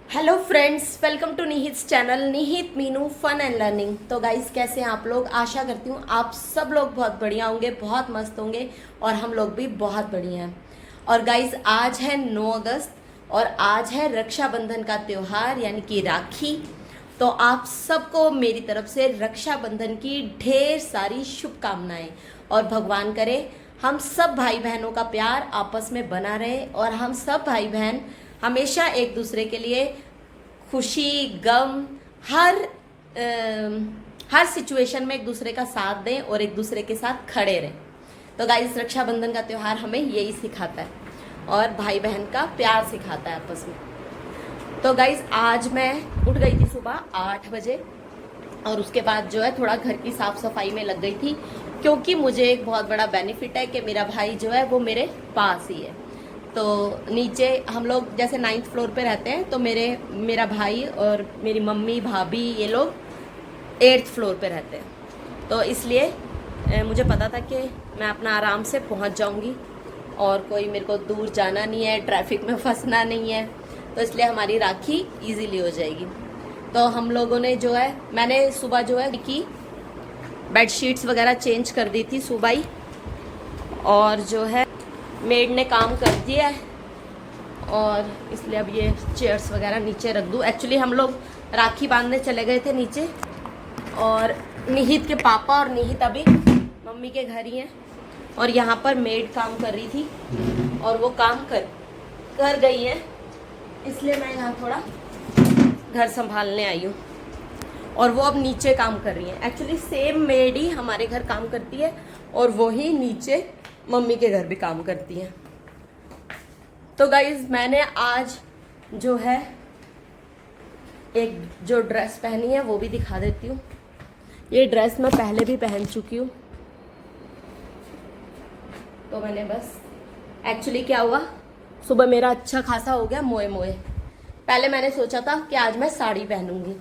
Hello friends, welcome to निहित channel निहित Meenu fun and learning. तो गाइस, कैसे हैं आप लोग? आशा करती हूँ आप सब लोग बहुत बढ़िया होंगे, बहुत मस्त होंगे और हम लोग भी बहुत बढ़िया हैं। और गाइस, आज है 9 अगस्त और आज है रक्षाबंधन का त्यौहार यानी कि राखी। तो आप सबको मेरी तरफ से रक्षाबंधन की ढेर सारी शुभकामनाएं और भगवान करे हम सब भाई बहनों का प्यार आपस में बना रहे और हम सब भाई बहन हमेशा एक दूसरे के लिए खुशी गम हर सिचुएशन में एक दूसरे का साथ दें और एक दूसरे के साथ खड़े रहें। तो गाइस, रक्षाबंधन का त्यौहार हमें यही सिखाता है और भाई बहन का प्यार सिखाता है आपस में। तो गाइस, आज मैं उठ गई थी सुबह 8 बजे और उसके बाद जो है थोड़ा घर की साफ सफाई में लग गई थी, क्योंकि मुझे एक बहुत बड़ा बेनिफिट है कि मेरा भाई जो है वो मेरे पास ही है। तो नीचे हम लोग जैसे 9th फ्लोर पे रहते हैं, तो मेरा भाई और मेरी मम्मी भाभी ये लोग 8th फ्लोर पे रहते हैं। तो इसलिए मुझे पता था कि मैं अपना आराम से पहुंच जाऊंगी और कोई मेरे को दूर जाना नहीं है, ट्रैफिक में फंसना नहीं है। तो इसलिए हमारी राखी इजीली हो जाएगी। तो हम लोगों ने जो है, मैंने सुबह जो है कि बेडशीट्स वगैरह चेंज कर दी थी सुबह ही, और जो है मेड ने काम कर दिया है और इसलिए अब ये चेयर्स वगैरह नीचे रख दूँ। एक्चुअली हम लोग राखी बांधने चले गए थे नीचे और निहित के पापा और निहित अभी मम्मी के घर ही हैं और यहाँ पर मेड काम कर रही थी और वो काम कर गई है, इसलिए मैं यहाँ थोड़ा घर संभालने आई हूँ और वो अब नीचे काम कर रही है। एक्चुअली सेम मेड ही हमारे घर काम करती है और वो ही नीचे मम्मी के घर भी काम करती हैं। तो गाइज, मैंने आज जो है एक जो ड्रेस पहनी है वो भी दिखा देती हूँ। ये ड्रेस मैं पहले भी पहन चुकी हूँ। तो मैंने बस एक्चुअली क्या हुआ, सुबह मेरा अच्छा खासा हो गया मोए मोए। पहले मैंने सोचा था कि आज मैं साड़ी पहनूंगी,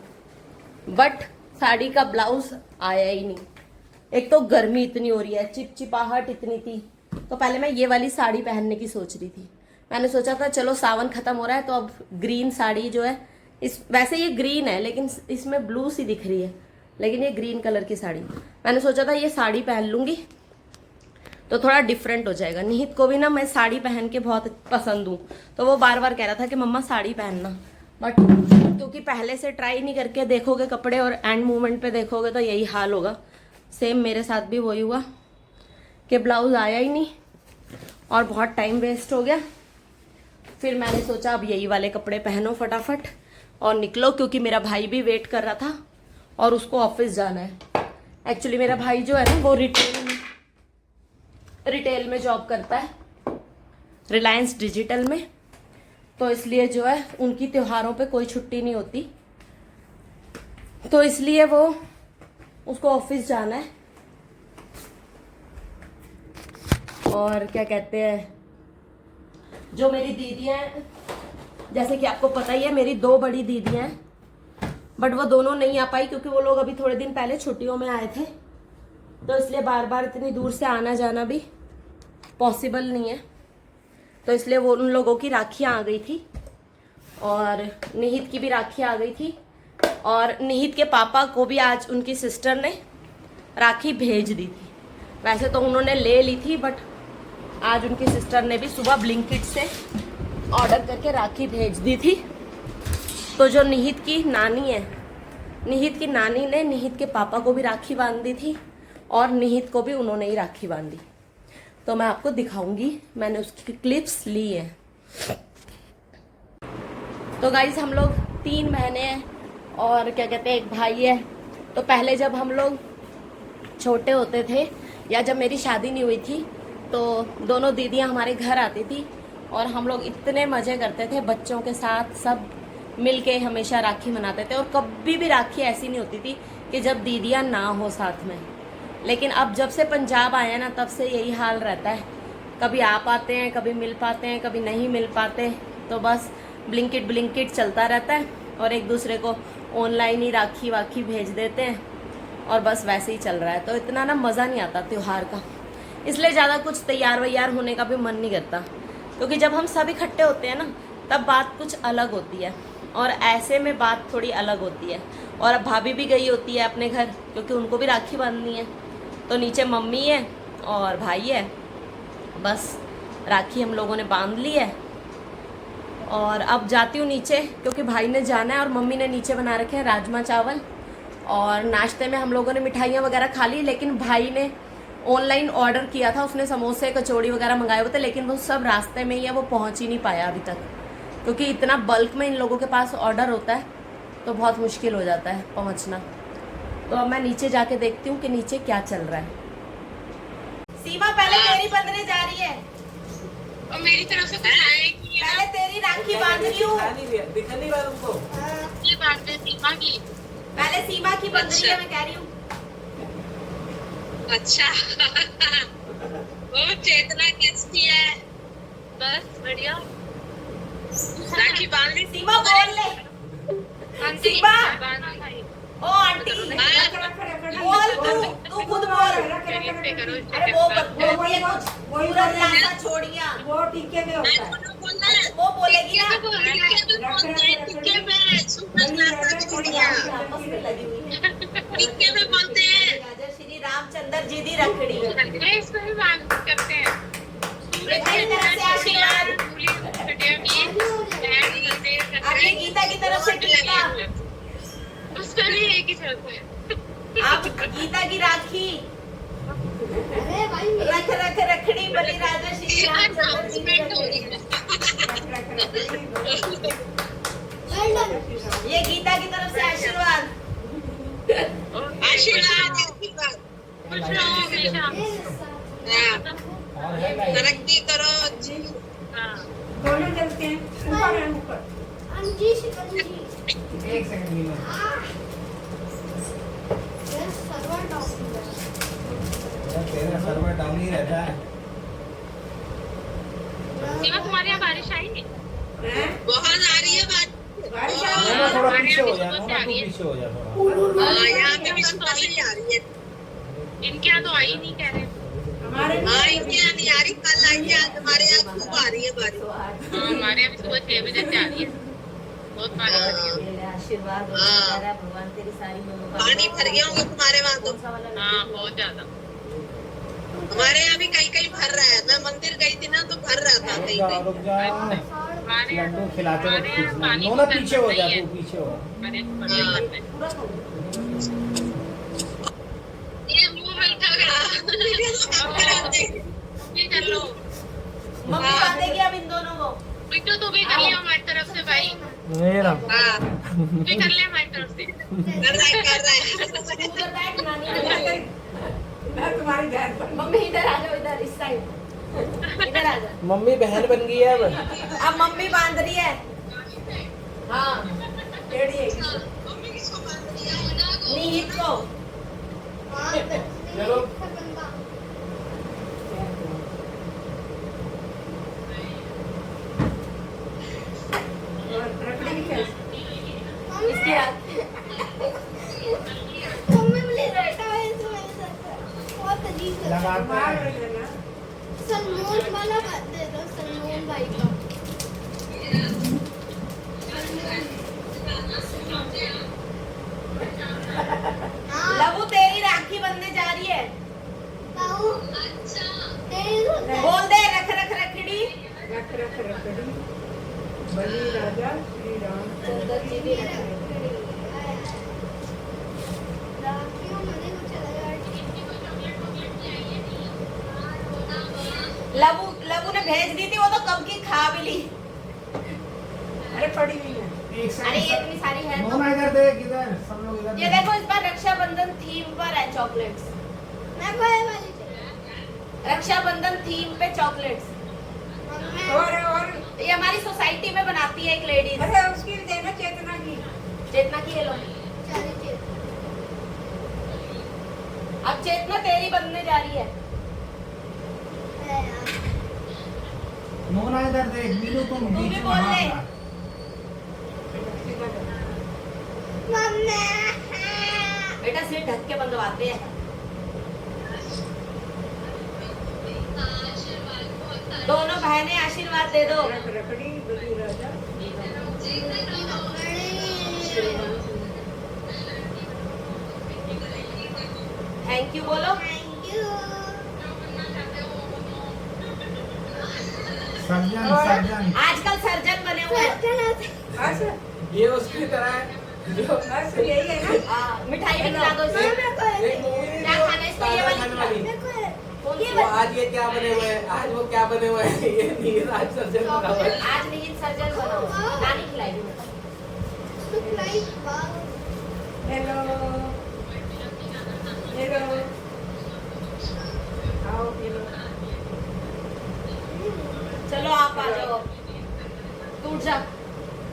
बट साड़ी का ब्लाउज आया ही नहीं। एक तो गर्मी इतनी हो रही है, चिपचिपाहट इतनी थी, तो पहले मैं ये वाली साड़ी पहनने की सोच रही थी। मैंने सोचा था चलो सावन खत्म हो रहा है तो अब ग्रीन साड़ी जो है, इस वैसे ये ग्रीन है लेकिन इसमें ब्लू सी दिख रही है, लेकिन ये ग्रीन कलर की साड़ी, मैंने सोचा था ये साड़ी पहन लूंगी तो थोड़ा डिफरेंट हो जाएगा। निहित को भी ना मैं साड़ी पहन के बहुत पसंद हूँ, तो वो बार बार कह रहा था कि मम्मा साड़ी पहनना, बट क्योंकि पहले से ट्राई नहीं करके देखोगे कपड़े और एंड मोमेंट पे देखोगे तो यही हाल होगा। सेम मेरे साथ भी वही हुआ कि ब्लाउज आया ही नहीं और बहुत टाइम वेस्ट हो गया। फिर मैंने सोचा अब यही वाले कपड़े पहनो फटाफट और निकलो, क्योंकि मेरा भाई भी वेट कर रहा था और उसको ऑफिस जाना है। एक्चुअली मेरा भाई जो है ना वो रिटेल में जॉब करता है, रिलायंस डिजिटल में। तो इसलिए जो है उनकी त्योहारों पे कोई छुट्टी नहीं होती, तो इसलिए वो उसको ऑफिस जाना है। और क्या कहते हैं, जो मेरी दीदी हैं, जैसे कि आपको पता ही है मेरी 2 बड़ी दीदी हैं, बट वो दोनों नहीं आ पाई क्योंकि वो लोग अभी थोड़े दिन पहले छुट्टियों में आए थे। तो इसलिए बार बार इतनी दूर से आना जाना भी पॉसिबल नहीं है। तो इसलिए वो उन लोगों की राखियाँ आ गई थी और निहित की भी राखी आ गई थी। और निहित के पापा को भी आज उनकी सिस्टर ने राखी भेज दी थी। वैसे तो उन्होंने ले ली थी, बट आज उनकी सिस्टर ने भी सुबह ब्लिंकिट से ऑर्डर करके राखी भेज दी थी। तो जो निहित की नानी है, निहित की नानी ने निहित के पापा को भी राखी बांध दी थी और निहित को भी उन्होंने ही राखी बांधी। तो मैं आपको दिखाऊंगी, मैंने उसकी क्लिप्स ली है। तो गाइस, हम लोग 3 बहनें हैं और क्या कहते हैं एक भाई है। तो पहले जब हम लोग छोटे होते थे या जब मेरी शादी नहीं हुई थी, तो दोनों दीदियां हमारे घर आती थी और हम लोग इतने मज़े करते थे बच्चों के साथ, सब मिल के हमेशा राखी मनाते थे। और कभी भी राखी ऐसी नहीं होती थी कि जब दीदियां ना हो साथ में। लेकिन अब जब से पंजाब आए ना, तब से यही हाल रहता है, कभी आ पाते हैं, कभी मिल पाते हैं, कभी नहीं मिल पाते। तो बस ब्लिंकिट चलता रहता है और एक दूसरे को ऑनलाइन ही राखी वाखी भेज देते हैं और बस वैसे ही चल रहा है। तो इतना ना मज़ा नहीं आता त्यौहार का, इसलिए ज़्यादा कुछ तैयार वैयार होने का भी मन नहीं करता, क्योंकि जब हम सब इकट्ठे होते हैं ना तब बात कुछ अलग होती है। और ऐसे में बात थोड़ी अलग होती है। और अब भाभी भी गई होती है अपने घर, क्योंकि उनको भी राखी बांधनी है। तो नीचे मम्मी है और भाई है, बस राखी हम लोगों ने बांध ली है। और अब जाती हूँ नीचे, क्योंकि भाई ने जाना है और मम्मी ने नीचे बना रखे हैं राजमा चावल। और नाश्ते में हम लोगों ने मिठाइयाँ वगैरह खा ली, लेकिन भाई ने ऑनलाइन ऑर्डर किया था, उसने समोसे कचौड़ी वगैरह मंगाए हुए थे, लेकिन वो सब रास्ते में ही है, वो पहुँच ही नहीं पाया अभी तक, क्योंकि इतना बल्क में इन लोगों के पास ऑर्डर होता है तो बहुत मुश्किल हो जाता है पहुँचना। तो अब मैं नीचे जाके देखती हूँ कि नीचे क्या चल रहा है। सीमा पहले तेरी बंधने जा रही है और मेरी तरफ से कुछ आएगी। पहले तेरी राखी बांध रही हूँ। दिख नहीं रहा तुमको? ये बात है सीमा की। पहले सीमा की बंध रही है, मैं कह रही हूँ। अच्छा वो चेतना कैसी है? बस बढ़िया। राखी बांध ली। सीमा बोल ले। आंटी सीमा। बांध ली। ओ आंटी बोल, तू खुद बोल। अरे वो बोलिए कुछ, पूरा रास्ता छोड़िया। वो टीके में होता है। वो बोलेगी ना। टिक्के में बोलते हैं राजा श्री रामचंद्र जी दी रखड़ी। इसको भी बांध करते हैं। मेरी तरफ से आशीर्वाद। आपकी गीता की तरफ से टीका। उसका भी एक ही चलता है। आप गीता की राखी रख रख रखड़ी बनी राजा श्री रामचंद्र जी की रखड़ी। ये गीता की तरफ से आशीर्वाद। आशीर्वाद तरक्की करो। दोनों चलते हैं, ऊपर है ऊपर। एक सेकंड तेरा सर्वर डाउन ही रहता है। सीमा तुम्हारे यहाँ बारिश आई है? बहुत आ रही है बारिश। नोना थोड़ा पीछे हो जा, नोना तू पीछे हो जा थोड़ा। यहाँ पे भी सुबह से ही आ रही है। इनके यहाँ तो आई नहीं कह रहे। हाँ इनके यहाँ नहीं आ रही, कल आई है, आज हमारे यहाँ खूब आ रही है बारिश। हाँ हमारे यहाँ भी सुबह 6 बजे से आ रही है, बहुत पानी आ रही है। आशीर्वाद भगवान तेरी सारी पानी भर गया होंगे तुम्हारे वहाँ तो। हाँ बहुत ज्यादा। हमारे यहाँ भी कहीं कहीं भर रहा है। मैं मंदिर गई थी ना तो भर रहा था कहीं कहीं। रुक जा, लड्डू खिलाते वक्त खींचना। नोना पीछे हो जा, तू पीछे हो। ये मुंह में झगड़ा ये कर लो। मम्मी बांधेगी अब इन दोनों को। बिट्टू तू भी कर ले हमारी तरफ से भाई। मेरा हाँ तू भी कर ले हमारी तरफ से। कर रहा है उधर बैठ नानी। मैं तुम्हारी बहन पर। मम्मी इधर आ जाओ, इधर इस साइड इधर आ जाओ। मम्मी बहन बन गई है अब। अब मम्मी बांध रही है। हाँ टेढ़ी है। नीहित को। चलो और रखड़ी भी कैसे? इसकी रात लगाते मार हैं। लेना। सलमान वाला बात दे दो, सलमान भाई का। लबू तेरी राखी बनने जा रही है। ताऊ, तेरी तो बोल दे रख रख रखड़ी। रख रख रखड़ी बलि राजा श्री रामचंद्र जी की रखड़ी। राखियों में कुछ लबू लबू ने भेज दी थी, वो तो कब की खा भी ली। अरे पड़ी हुई है। एक अरे ये सेकंड। इतनी सारी है तो। नोना इधर देख, इधर सब लोग इधर ये देख। देखो इस बार रक्षाबंधन थीम पर है चॉकलेट्स। मैं कोई वाली चाहिए। रक्षाबंधन थीम पे चॉकलेट्स। और ये हमारी सोसाइटी में बनाती है एक लेडीज। अरे उसकी भी देना, चेतना की। चेतना की ये लो। चाहिए। अब चेतना तेरी बनने जा रही है। नोना इधर देख, मीनू तुम भी बीच में बोल ले। हाथ मम्मी बेटा सिर ढक के बंधवाते हैं। दोनों बहनें आशीर्वाद दे दो। रख रखड़ी बलि राजा। थैंक यू बोलो। Thank you. सर्जन सर्जन आजकल सर्जन बने हुए हैं। अच्छा ये उसकी तरह है जो बस यही है ना। मिठाई भी खिला दो इसको। एक मूवी नहीं क्या खाना है इसको? ये वाली खाने वाली। कौन सी वो आज ये क्या बने हुए हैं, आज वो क्या बने हुए हैं, ये नहीं आज सर्जन बना हुआ है। आज नहीं सर्जन बना हुआ। नानी खिलाएगी। हेलो हेलो आओ हेलो। चलो आप आ जाओ। तू उठ जा,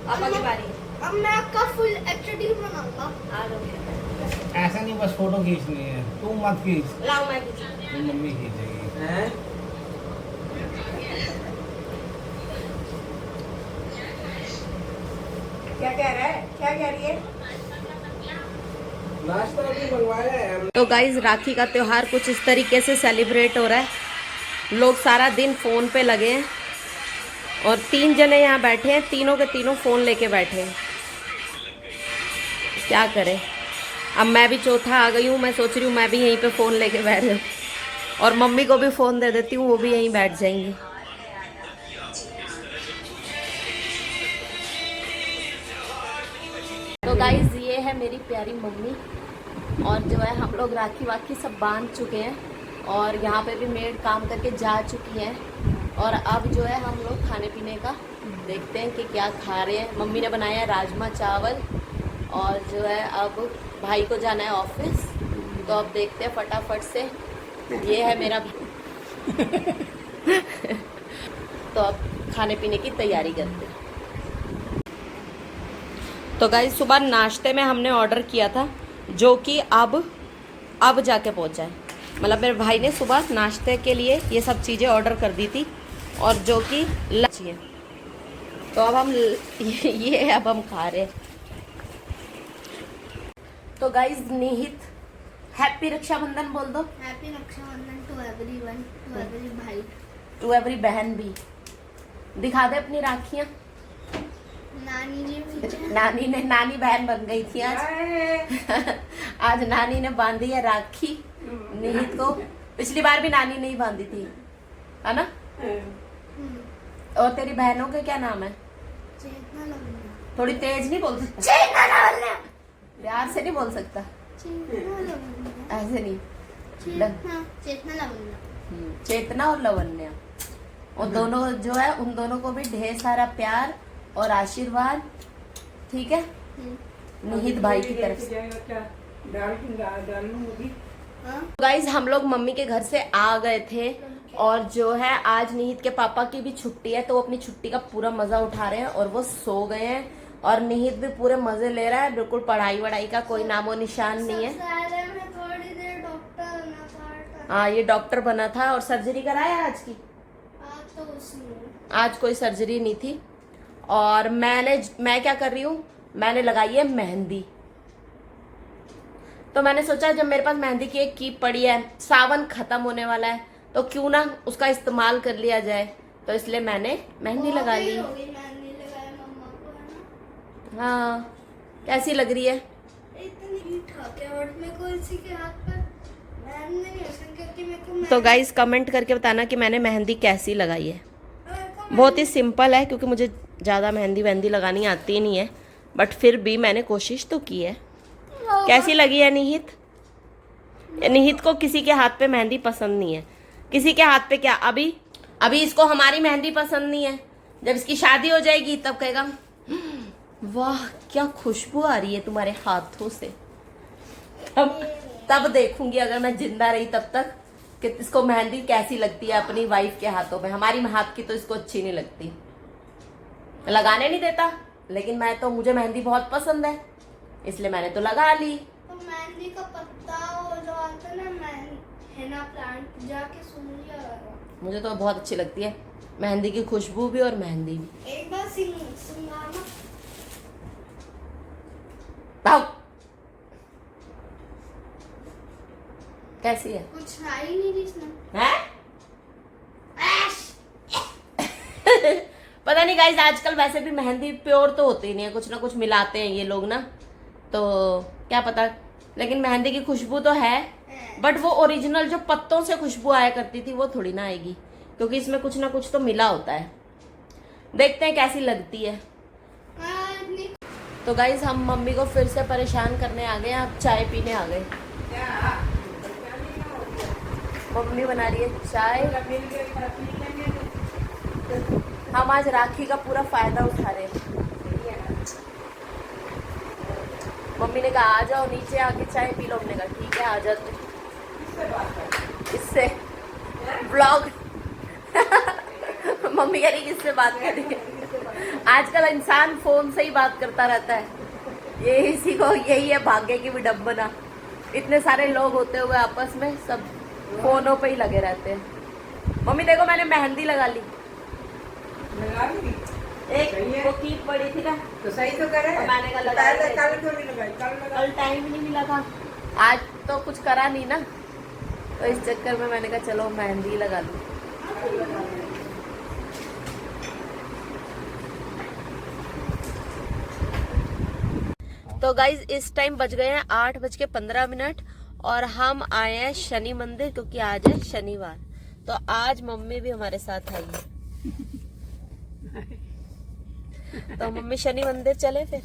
आपा की बारी। अब मैं आपका फुल एचडी बनाऊंगा। आ जाओ। ऐसा नहीं, बस फोटो खींचनी है, तू मत खींच, लाओ मैं खींचूं। तू मम्मी खींचेगी। हैं? क्या कह रहा है, क्या कह रही है? नाश्ता भी मंगवाया है हमने। तो गाइज राखी का त्योहार कुछ इस तरीके से सेलिब्रेट हो रहा है। लोग सारा दिन फ़ोन पे लगे हैं और 3 जने यहाँ बैठे हैं, तीनों के तीनों फ़ोन लेके बैठे हैं। क्या करें, अब मैं भी चौथा आ गई हूँ। मैं सोच रही हूँ मैं भी यहीं पे फ़ोन लेके बैठ जाऊँ और मम्मी को भी फ़ोन दे देती हूँ, वो भी यहीं बैठ जाएंगी। तो गाइज ये है मेरी प्यारी मम्मी और जो है हम लोग राखी वाखी सब बांध चुके हैं और यहाँ पे भी मेड काम करके जा चुकी हैं और अब जो है हम लोग खाने पीने का देखते हैं कि क्या खा रहे हैं। मम्मी ने बनाया है राजमा चावल और जो है अब भाई को जाना है ऑफिस, तो अब देखते हैं फटाफट से। ये है मेरा तो अब खाने पीने की तैयारी करते हैं। तो गाइस सुबह नाश्ते में हमने ऑर्डर किया था जो कि अब जाके पहुंचा है। मतलब मेरे भाई ने सुबह नाश्ते के लिए ये सब चीज़ें ऑर्डर कर दी थी और जो कि लंच है। तो अब हम ये अब हम खा रहे हैं। तो गाइस निहित हैप्पी रक्षाबंधन बोल दो। Happy Rakshabandhan to everyone, to every भाई, टू एवरी बहन भी। दिखा दे अपनी राखियाँ। नानी जी पीछे। नानी बहन बन गई थी आज। आज नानी ने बांधी है राखी निहित को। पिछली बार भी नानी ने ही बांधी थी, है ना? और तेरी बहनों के क्या नाम है? चेतना लवन्या। थोड़ी तेज नहीं बोल सकता? चेतना लवन्या। प्यार से नहीं बोल सकता, चेतना लवन्या। ऐसे नहीं। चेतना लवन्या। चेतना और लवन्या, और दोनों जो है उन दोनों को भी ढेर सारा प्यार और आशीर्वाद, ठीक है, निहित भाई की तरफ से। डालना होगी। गाइज हम लोग मम्मी के घर से आ गए थे और जो है आज निहित के पापा की भी छुट्टी है, तो वो अपनी छुट्टी का पूरा मजा उठा रहे हैं और वो सो गए हैं और निहित भी पूरे मजे ले रहा है। बिल्कुल पढ़ाई वढ़ाई का कोई नामो निशान नहीं है। थोड़ी देर डॉक्टर बना था। हाँ ये डॉक्टर बना था और सर्जरी कराया आज की। आज तो उसने आज कोई सर्जरी नहीं थी। और मैं क्या कर रही हूँ, मैंने लगाई है मेहंदी। तो मैंने सोचा जब मेरे पास मेहंदी की एक कीप पड़ी है, सावन खत्म होने वाला है, तो क्यों ना उसका इस्तेमाल कर लिया जाए, तो इसलिए मैंने मेहंदी लगा ली। मेहंदी लगाया मम्मा को, है ना? हाँ कैसी लग रही है? इतनी ठाके और मेरे को इसी के हाथ पर मेहंदी नहीं पसंद करके मेरे को तो गाइस कमेंट करके बताना कि मैंने मेहंदी कैसी लगाई है। बहुत ही सिंपल है क्योंकि मुझे ज़्यादा मेहंदी लगानी आती नहीं है, बट फिर भी मैंने कोशिश तो की है। कैसी लगी है निहित? निहित को किसी के हाथ पे मेहंदी पसंद नहीं है। किसी के हाथ पे क्या, अभी इसको हमारी मेहंदी पसंद नहीं है। जब इसकी शादी हो जाएगी तब कहेगा वाह क्या खुशबू आ रही है तुम्हारे हाथों से। तब देखूंगी अगर मैं जिंदा रही तब तक कि इसको मेहंदी कैसी लगती है अपनी वाइफ के हाथों पे। हमारी हाथ की तो इसको अच्छी नहीं लगती, लगाने नहीं देता, लेकिन मुझे मेहंदी बहुत पसंद है इसलिए मैंने तो लगा ली। तो मेहंदी का पत्ता वो जो आता है ना, हेना प्लांट, जाके सुन लिया। मुझे तो बहुत अच्छी लगती है मेहंदी की खुशबू भी और मेहंदी भी। एक बार सिंगाना पाओ कैसी है? कुछ आई नहीं जिसने। हैं? पता नहीं गाइस, आजकल वैसे भी मेहंदी प्योर तो होती ही नहीं है, कुछ ना कुछ मिलाते हैं ये लोग ना, तो क्या पता, लेकिन मेहंदी की खुशबू तो है। बट वो ओरिजिनल जो पत्तों से खुशबू आया करती थी वो थोड़ी ना आएगी, क्योंकि इसमें कुछ ना कुछ तो मिला होता है। देखते हैं कैसी लगती है। तो गाइज हम मम्मी को फिर से परेशान करने आ गए, आप चाय पीने आ गए। मम्मी बना रही है चाय। हम आज राखी का पूरा फायदा उठा रहे हैं। मम्मी ने कहा आ जाओ नीचे आके चाय पी लो। हमने कहा ठीक है आ जाते। इससे ब्लॉग मम्मी कह रही किससे बात कर रही है। आजकल इंसान फोन से ही बात करता रहता है, ये इसी को यही है भाग्य की विडंबना। इतने सारे लोग होते हुए आपस में सब फोनों पे ही लगे रहते हैं। मम्मी देखो मैंने मेहंदी लगा ली। एक वो कीप पड़ी थी ना, तो सही तो करे। मैंने कहा लगा ले। कल क्यों नहीं लगाई? कल टाइम ही नहीं मिला था, आज तो कुछ करा नहीं ना, तो इस चक्कर में मैंने कहा चलो मेहंदी लगा लूं। तो गाइज इस टाइम बज गए हैं 8:15 और हम आए हैं शनि मंदिर, क्योंकि आज है शनिवार। तो आज मम्मी भी हमारे साथ आई है। तो मम्मी शनि मंदिर चले फिर।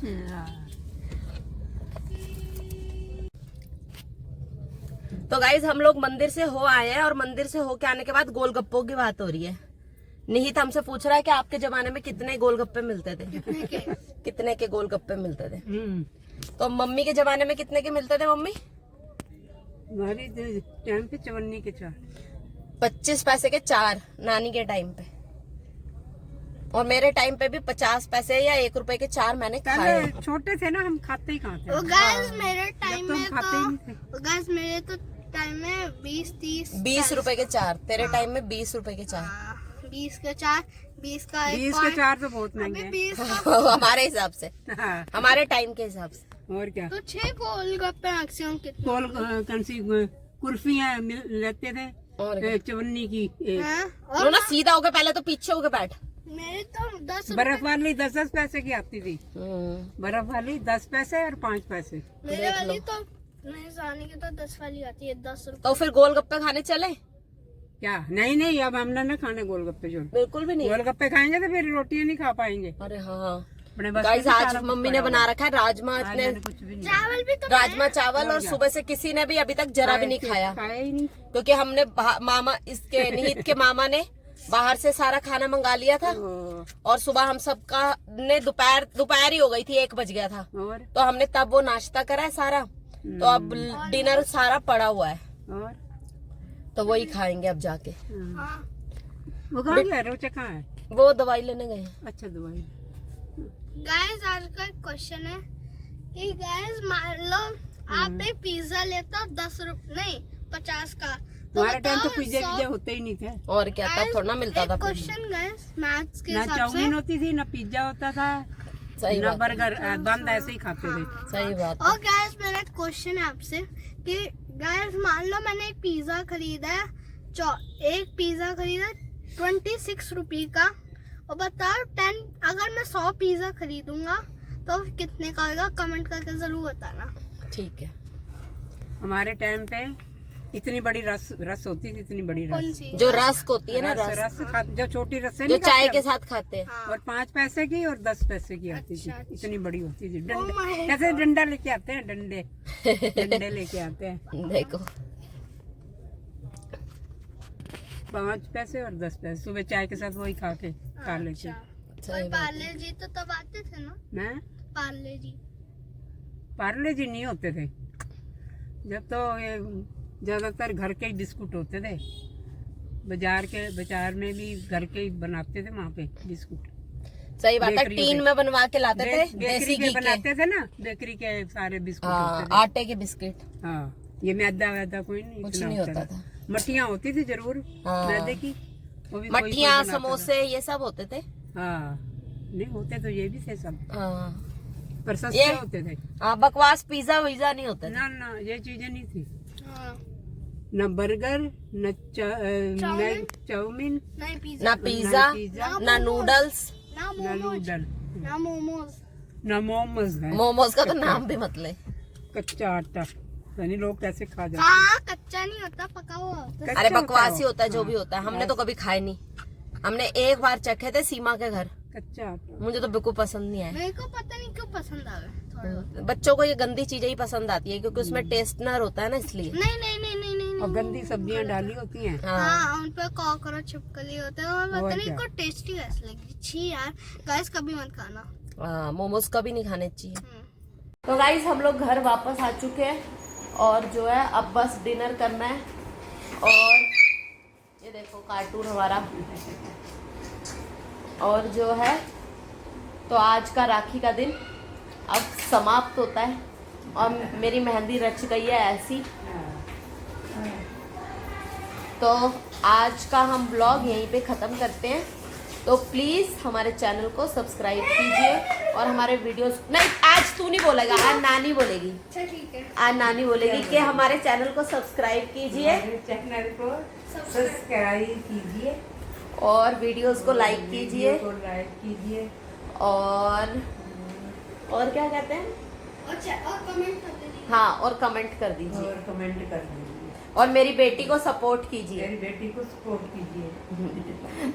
तो गाइज हम लोग मंदिर से हो आए हैं और मंदिर से होके आने के बाद गोलगप्पों की बात हो रही है। निहित हमसे पूछ रहा है कि आपके जमाने में कितने गोलगप्पे मिलते थे? कितने के गोलगप्पे मिलते थे? तो मम्मी के जमाने में कितने के मिलते थे मम्मी? हमारे टाइम पे 54 के 4। 25 पैसे के 4 नानी के टाइम पे, और मेरे टाइम पे भी 50 पैसे या 1 रुपए के 4 मैंने खाए। छोटे थे ना, हम खाते ही कहाँ थे। गाइस मेरे टाइम में खाते ही नहीं थे। तो गाइस मेरे तो टाइम में 20-30 20 रुपए के 4। तेरे टाइम में 20 रुपए के 4। 20 के 4, 20 का 20 के 4 तो बहुत महंगे हैं। 20 का हमारे हिसाब से, हाँ, हमारे टाइम के हिसाब से। और क्या। तो 6 गोलगप्पे मैक्सिमम कितने? कौन-सी कुल्फियाँ लेते थे और 54 की। हैं? लो और ना सीधा होके पहले तो पीछे होके बैठ। मेरे तो 10 बर्फ वाली 10-10 पैसे की आती थी। बर्फ वाली 10 पैसे और 5 पैसे। मेरे वाली तो नहीं जाने की तो 10 वाली आती है, 10 रुपए। तो फिर गोलगप्पे खाने चले? क्या? नहीं, अब हमने ना खाने गोलगप्पे। जो बिल्कुल भी नहीं। गोलगप्पे खाएंगे तो फिर रोटियां नहीं खा पाएंगे। अरे हाँ अपने बस गाइस में आज सारा कुछ मम्मी ने पड़ा बना हुआ। रखा है राजमा। आज इतने मैंने कुछ भी नहीं चावल भी तो राजमा चावल, और सुबह से किसी ने भी अभी तक जरा भी नहीं खाया, खाया ही नहीं। क्योंकि हमने मामा इसके निहित के मामा ने बाहर से सारा खाना मंगा लिया था, और सुबह हम सबका ने दोपहर ही हो गई थी, 1 बज गया था। और तो हमने तब वो नाश्ता करा है सारा, तो अब डिनर सारा पड़ा हुआ है, और तो वही खाएंगे अब जाके। हाँ। वो कहाँ गया? रोचा कहाँ है? वो दवाई लेने गए हैं। अच्छा, दवाई। गाइस आज का क्वेश्चन है कि गाइस मान लो आप एक पिज्जा लेते हो 10 रुपए नहीं 50 का, तो हमारे टाइम तो बताओ पिज्जा 100 पिज्जा होते ही नहीं थे। और क्या तब थोड़ा ना मिलता था। क्वेश्चन गाइस मैथ्स के ना हिसाब से। चाउमीन होती थी, ना पिज्जा होता था, सही ना बात, बर्गर। बंद ऐसे ही खाते थे। सही बात। और गाइस मेरा क्वेश्चन है आपसे कि गाइस मान लो मैंने एक पिज्जा खरीदा है, एक पिज्जा खरीदा 26 रुपए का, और बताओ 10 अगर मैं 100 पिज्जा खरीदूंगा तो कितने का आएगा? कमेंट करके जरूर बताना। ठीक है। हमारे टाइम पे इतनी बड़ी रस होती थी, इतनी बड़ी कौन रस। सी? जो रस्क होती है ना, रस रस्क जो छोटी रस जो चाय के साथ खाते हैं। हाँ। और 5 पैसे की और 10 पैसे की आती थी। अच्छा। इतनी बड़ी होती थी। Oh my डंडे ऐसे डंडा लेके आते हैं, डंडे लेके आते हैं। देखो 5 पैसे और 10 पैसे सुबह चाय के साथ वही खा लेते। और पार्ले जी तो तब आते थे ना? हैं? पार्ले जी नहीं होते थे जब, तो ये ज्यादातर घर के ही बिस्कुट होते थे। बाजार में भी घर के ही बनाते थे वहाँ पे बिस्कुट। सही बात है, बेकरी टीन में बनवा के लाते थे देसी घी के। बनाते थे ना, बेकरी के सारे बिस्कुट हाँ, होते थे। आटे के बिस्किट। हाँ, ये मैदा वैदा कोई नहीं, कुछ इतना नहीं होता था। मट्टियाँ होती थी जरूर हाँ। मैदे की, वो भी कोई मट्ठियाँ बनाता था। समोसे ये सब होते थे। हाँ, नहीं होते तो ये भी थे सब, हाँ पर सस्ते ये- होते थे। हाँ, बकवास पिज्जा विज्जा नहीं होते थे। ना ये चीजें नहीं थी। हाँ। न बर्गर, न चाउमीन? चाउमीन, नहीं ना पिज्जा, पिज्जा, ना नूडल्स, ना न मोमोज, नूडल, ना मोमोज। न मोमोज है। मोमोज का तो नाम भी मत ले। कच्चा आटा, यानी लोग कैसे खा जाते हाँ कच्चा कच्चा नहीं होता, पका हुआ होता है। अरे बकवास ही होता है जो भी होता है, हमने तो कभी खाए नहीं। हमने एक बार चखे थे सीमा के घर, कच्चा आटा। मुझे तो बिल्कुल पसंद नहीं आया। मेरे को पता नहीं क्यों पसंद आ गया थोड़ा बहुत। बच्चों को ये गंदी चीजें ही पसंद आती है क्योंकि उसमें टेस्टनर होता है ना, इसलिए। नहीं नहीं नहीं नहीं नहीं और गंदी सब्जियां डाली होती हैं। हाँ हाँ, उन पर कॉकरोच छिपकली होते हैं और पता और नहीं क्या? को टेस्टी कैसे लगी। छी यार, गाइस कभी मत खाना। मोमोज कभी नहीं खाने चाहिए। हम्म। तो गाइस हम लोग घर वापस आ चुके हैं और जो है अब बस डिनर करना है। और ये देखो कार्टून हमारा। और जो है तो आज का राखी का दिन अब समाप्त होता है और मेरी मेहंदी रच गई है ऐसी। तो आज का हम ब्लॉग यहीं पे ख़त्म करते हैं। तो प्लीज़ हमारे चैनल को सब्सक्राइब कीजिए और हमारे वीडियोस, नहीं आज तू नहीं बोलेगा, आज नानी बोलेगी। अच्छा ठीक है। आज नानी बोलेगी कि हमारे चैनल को सब्सक्राइब कीजिए हमारे चैनल को सब्सक्राइब कीजिए और वीडियोस को लाइक कीजिए वीडियो को लाइक कीजिए और क्या कहते हैं, और कमेंट कर दीजिए। हाँ और कमेंट कर दीजिए और कमेंट कर दीजिए। और मेरी बेटी को सपोर्ट कीजिए। मेरी बेटी को सपोर्ट कीजिए।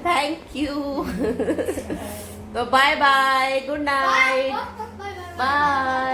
Thank you. तो bye bye, good night, bye bye. Bye.